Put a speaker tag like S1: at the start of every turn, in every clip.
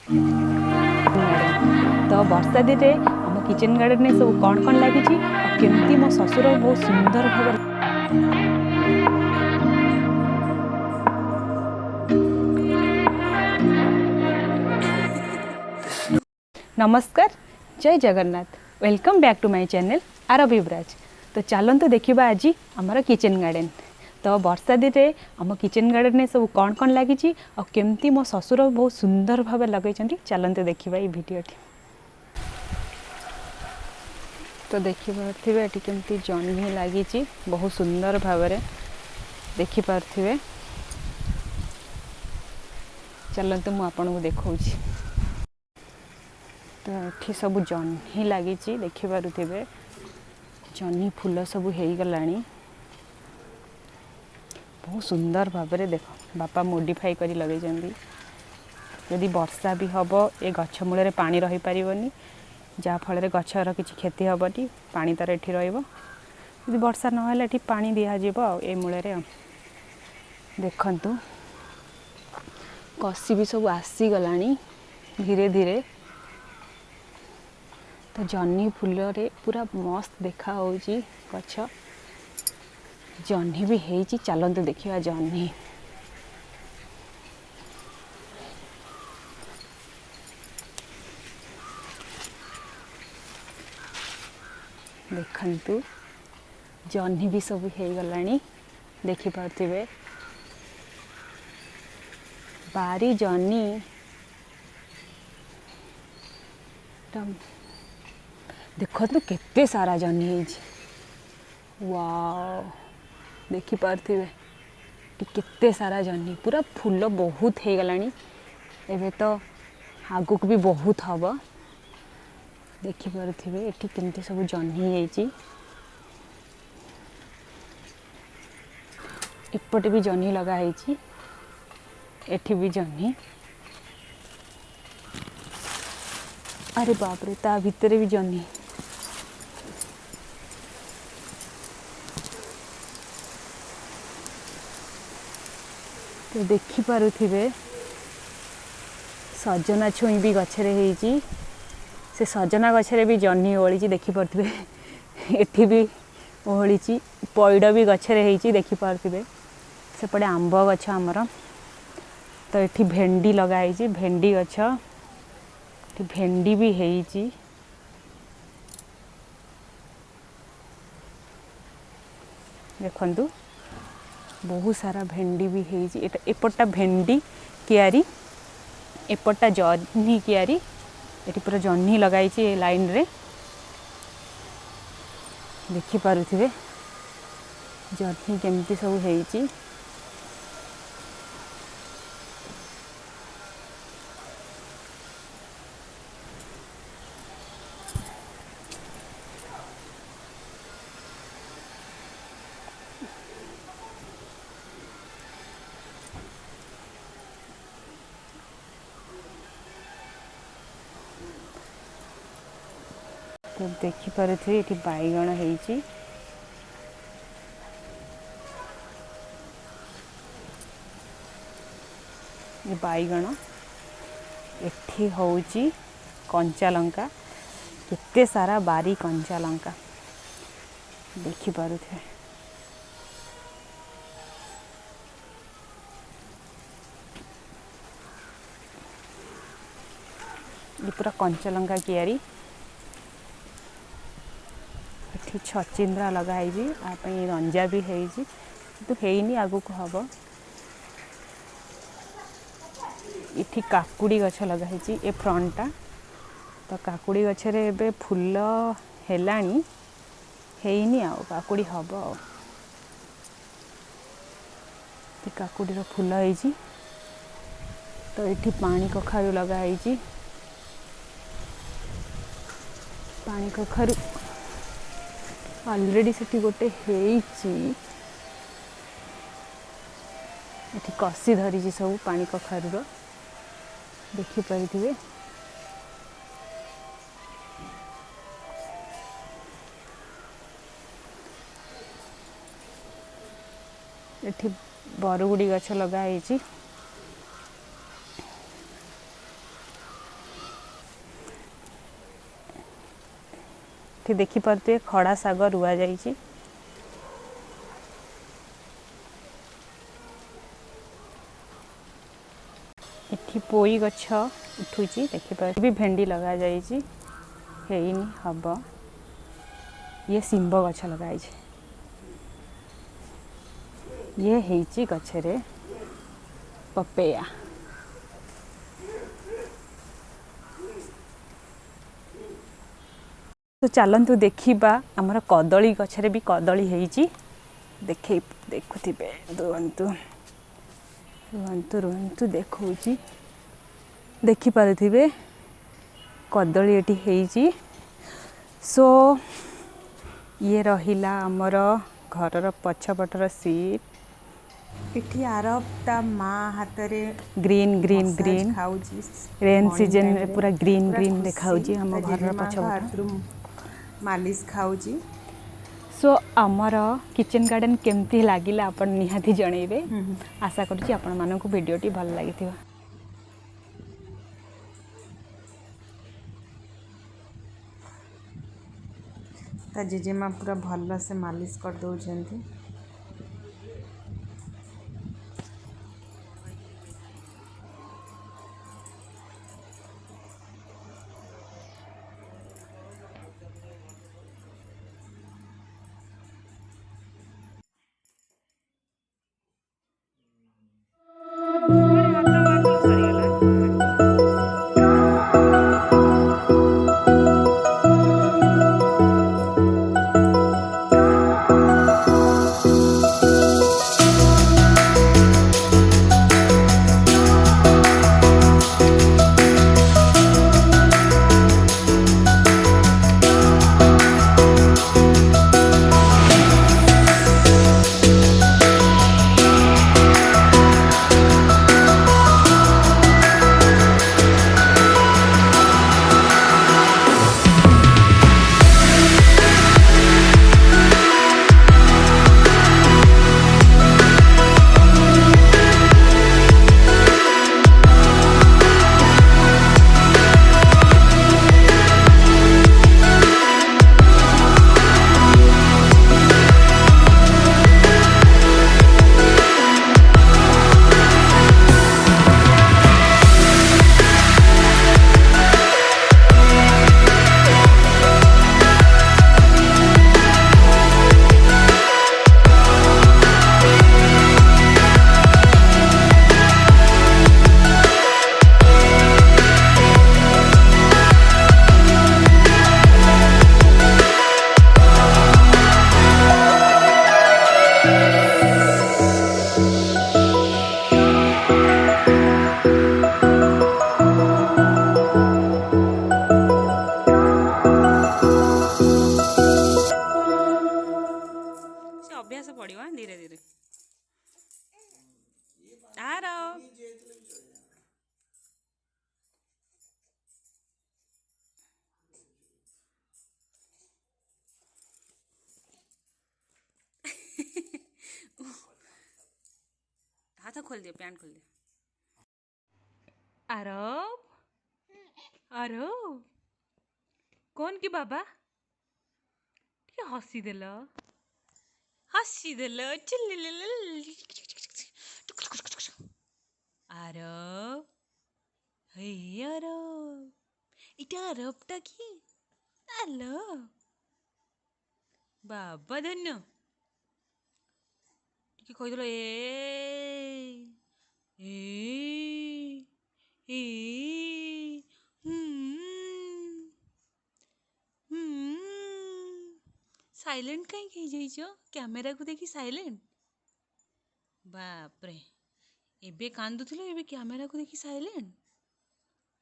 S1: तो वर्षा दिन में आम किचन गार्डन में सब कौन कौन लगी केमती मो ससुर बहुत सुंदर भाव नमस्कार जय Jagannath welcome back to my channel Aarav Yuvraj. तो चलते देखा आज आमर किचन गार्डन। तो वर्षा दिन में आम किचन गार्डन में सब कौन कौन लगी केमती मो ससुर बहुत सुंदर भाव लगे चलते देखा ये भिडटी। तो देखिपे ये केमती जह्नी लगी बहुत सुंदर भाव देखिपे। चलते मुझे आपको देखा। तो ये सब जह्नी लगी देखिपे जह्नी फूल सब हो गला बहुत सुंदर भाव देख बापा मोडिफाई कर लगे। यदि वर्षा भी हम ये गछ मूल पानी रही पारनी जहाँफल गचर किसी क्षति हेनी पानी तार ये रही वर्षा ना ये पानी दिज्व ए मूल देखु कसी भी सब आसीगला धीरे धीरे। तो जह्नी फूल रे पूरा मस्त देखा गछ जह्नी भी होती। चलते देखा जह्नी देखु जह्नी भी सब हो गला देखिपे बारी जह्नी देखो तो केते सारा जह्नी है। वाओ देखिपे केते सारा जह्नी पूरा फूल बहुत हो गला एबे तो आगु को भी बहुत हम देखिपे ये केमती सब जह्नी इपटे भी जह्नी लगाई एठी भी जह्नी। अरे बाप रे ता भितर भी जह्नी तो देखिपे सजना छुई भी गछरे होती से सजना गछरे भी जह्नी ओली देखिपे एठी भी ओली पैड़ भी गछरे होती देखिपे सेपटे आंब गछ आमर। तो ये भेंडी लगाई भेंडी गछ भेंडी भी होती देखु बहुत सारा भेंडी भी होती एपटा भेंडी कियारी एपटा जह्नी कियारी ये पूरा जह्नी लगाई लाइन रे देखिपे जह्नी केमती सब होती। तो देखिपे ये बैगण होती बैगण एठी होची कंचा लंका केते सारा बारी कंचा लंका देखिपे ये पूरा कंचा लंका कियारी छचिंद्रा लगाई रंजा भी होनी आगु को हम इठी काकुड़ी गछ लगाई ए फ्रंटा। तो काकुड़ी गछरे एबे फूल हेलानी हेनी आ काकुड़ी हम काकुड़ी फूल होती। तो ये पानी कखारु लगाई पानी कखारु ऑलरेडी से गोटे कसी धरी सब पानी कखारु देखिपे एठी बरगुड़ी गछ लगाई एठी देखि पारते खड़ा साग रुआ जाइछि। एठी पोई गछ उठुची देखि पार भी भेंडी लगा जाइछि हेइनी हब। ये सिंब गछ लगाई छे ये हेइची गछरे पपेया। तो चलतु देखा आमर कदली गछरे भी कदली हेइची देखे देखुथिबे रुहंतु रुहंतु रुहंतु देखौची देखि पारुथिबे कदली एटी हेइची। सो ये रहिला आमर घरर पछपटर सीट। इठी आरबटा माँ हाथ रे ग्रीन ग्रीन ग्रीन खाउची रेन सीजन में पूरा ग्रीन ग्रीन देखाउची हम घर पछपट मालिश खाउची। सो आमर किचन गार्डन केमती लागिला आपण निहाती जणैबे। आशा करूची आपण मानकु वीडियोटी भल लागिथिबा। ता जेजेमा पूरा भल से मालिश कर दौरान। अभ्यास पड़ो धीरे धीरे आर हाथ खोल दियो पैंट खोल दियो। आरव आरव कौन की बाबा टे हसी देल आरव हे आरव इटा आरवटा कि आलो बाबा धन्य टी कहीदेल साइलेंट कहीं कैमेरा को देखी साइलेंट बाप रे एबे कांदुथिलो एबे कैमेरा को देखी साइलेंट।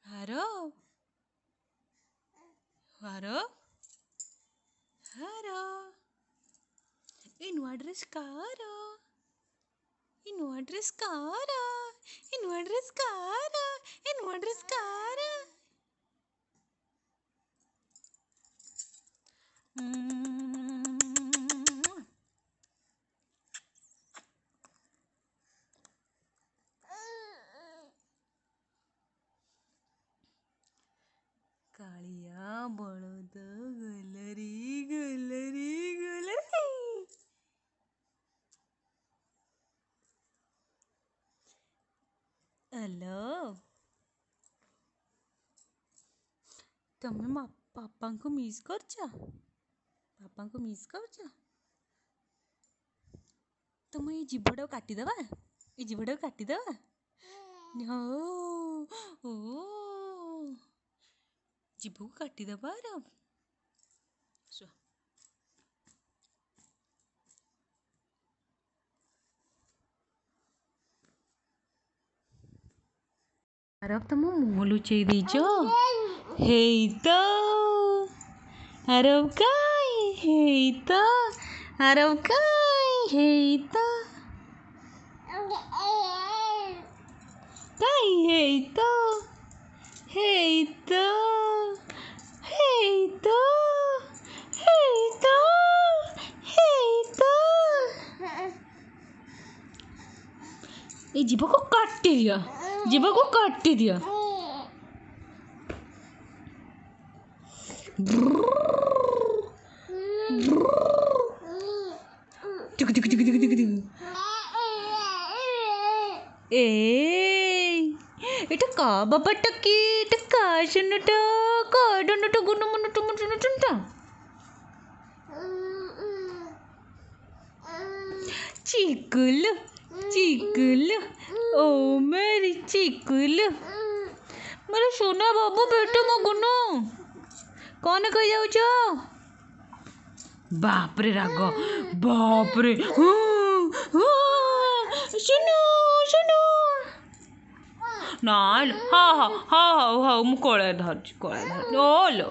S1: आरव आरव आरव ए नुआ ड्रेस कार ए नुआ ड्रेस कार ए नुआ ड्रेस कार ए नुआ ड्रेस कार कालिया बलद गलरी हेलो तमें पापा को मिस कर तुम ये जीभटा काटिदेवा हो जीभ को काटिदेवा आरव तुम मुँह लुचे दीच हे तो आरव आरव हे तो ये जीभ को काटी दिया এটা কা বাবাটা কি এটা কাশনটা কাডনটা গুনমনটা মনটা चिकुलू ओ मेरी चिकुलू मेरे सोना बाबू बेटे मो गुनु कौन कह जाऊच बाप रे राग बाप रे सुनो ना हाँ मु कला धर लो